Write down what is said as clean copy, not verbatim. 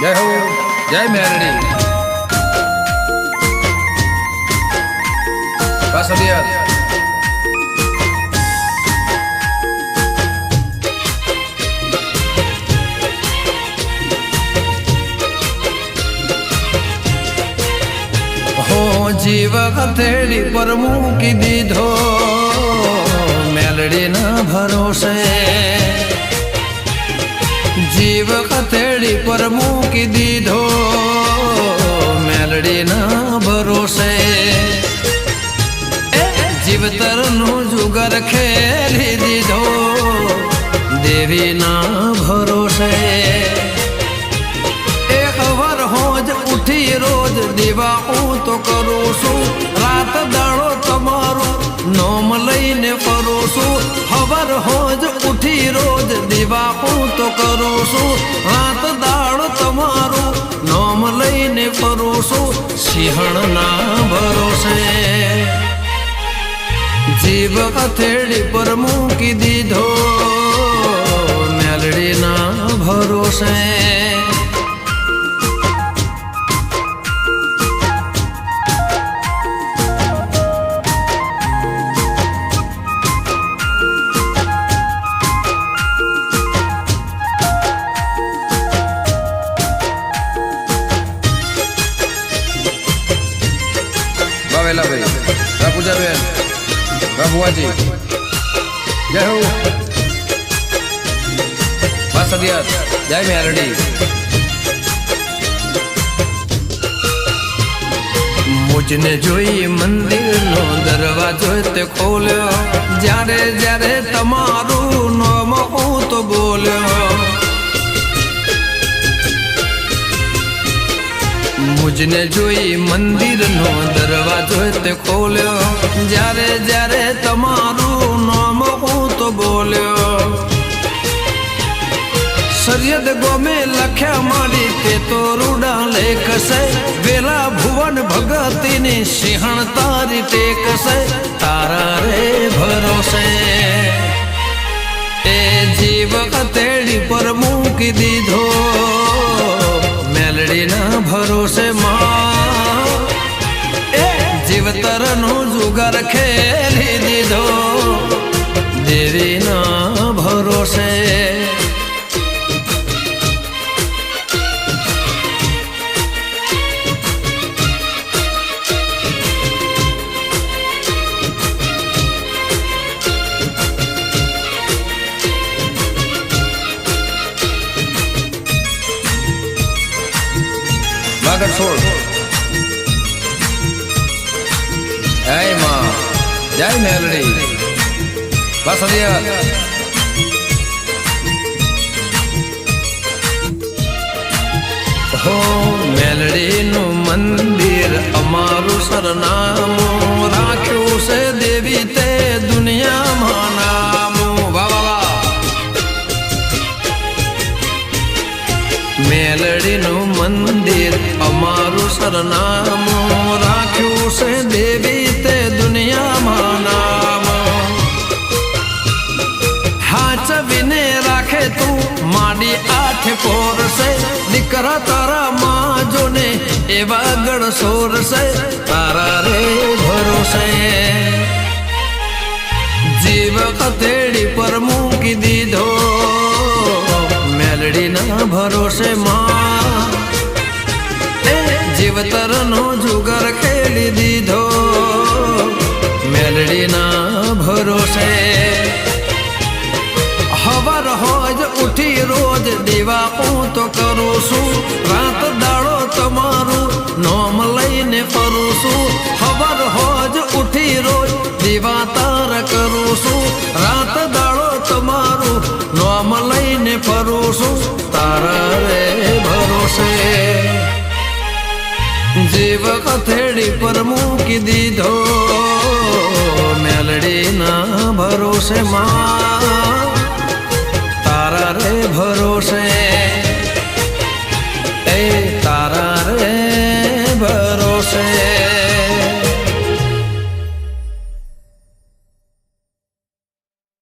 जय हो जय मेरड़ी पासलिया हो जीव हथेड़ी पर मूकी दीधो मेलड़ी ना भरोसे जीव हथेड़ी पर मूकी दीधो मेलड़ी ना भरोसे जीवतर नु जुगर खेली दीधो देवी ना भरोसे खबर होज उठी रोज दीवा तो करू छू रात दाड़ो तमारू नोम लईने फरू छू खबर होज उठी रोज दीवा तो करू छू रात दाड़ो तमारू नोम लईने फरू छू सिंहण ना भरोसे जीव हथेड़ी पर मूकी दीधो मेलड़ी ना भरोसे बाबेला भाई पूजा बेन बाबुआजी जय हो बासदिया जय मेरड़ी मुझने जोई मंदिर नो दरवाजो ते खोल्यो जारे जारे तमारू नाम हूँ तो बोल्यो मुझने जोई मंदिर नो दरवाजो ते खोल्यो जारे जारे तमारू नाम हूँ तो बोल्यो सरियद गो में लख्या मारी ते तो रूडा लेख से वेला भुवन भगती ने सिंहण तारी टेक से तारा रे भरोसे ए जीव हथेड़ी पर मूकी दीधो मेलड़ी ना भरोसे मां ए जीवतर नु जुगर खेली दीधो देवी ना भरोसे बागर छोड़ जय माँ जय मेलड़ी बासदिया हो मेलड़ी नु मंदिर अमारू सरनामो राख्यो से देवी ते दुनिया मानामो बाबा मेलड़ी नु मंदिर अमारू सरनामो राख्यो से देवी ते दुनिया मानामो हाथ विने राखे तू माडी आठ पोर से निकरा तारा माँ जो ने एवा गढ़ सोर से तारा रे भरोसे जीव हथेड़ी पर मूकी दीधो मेलड़ी ना भरोसे माँ जीवतर नो जुगर खेली दीधो मेलड़ी ना भरोसे खबर होज उठी रोज दीवा तो करू छू रात दाड़ो तमारू नोम लईने फरू छू खबर होज उठी रोज दीवा तार करू छू रात दाड़ो तमारू नोम लईने फरू छू तारा रे भरोसे जीव हथेड़ी पर मूकी दीधो मेलड़ी ना भरोसे माँ तारा रे भरोसे ए तारा रे भरोसे।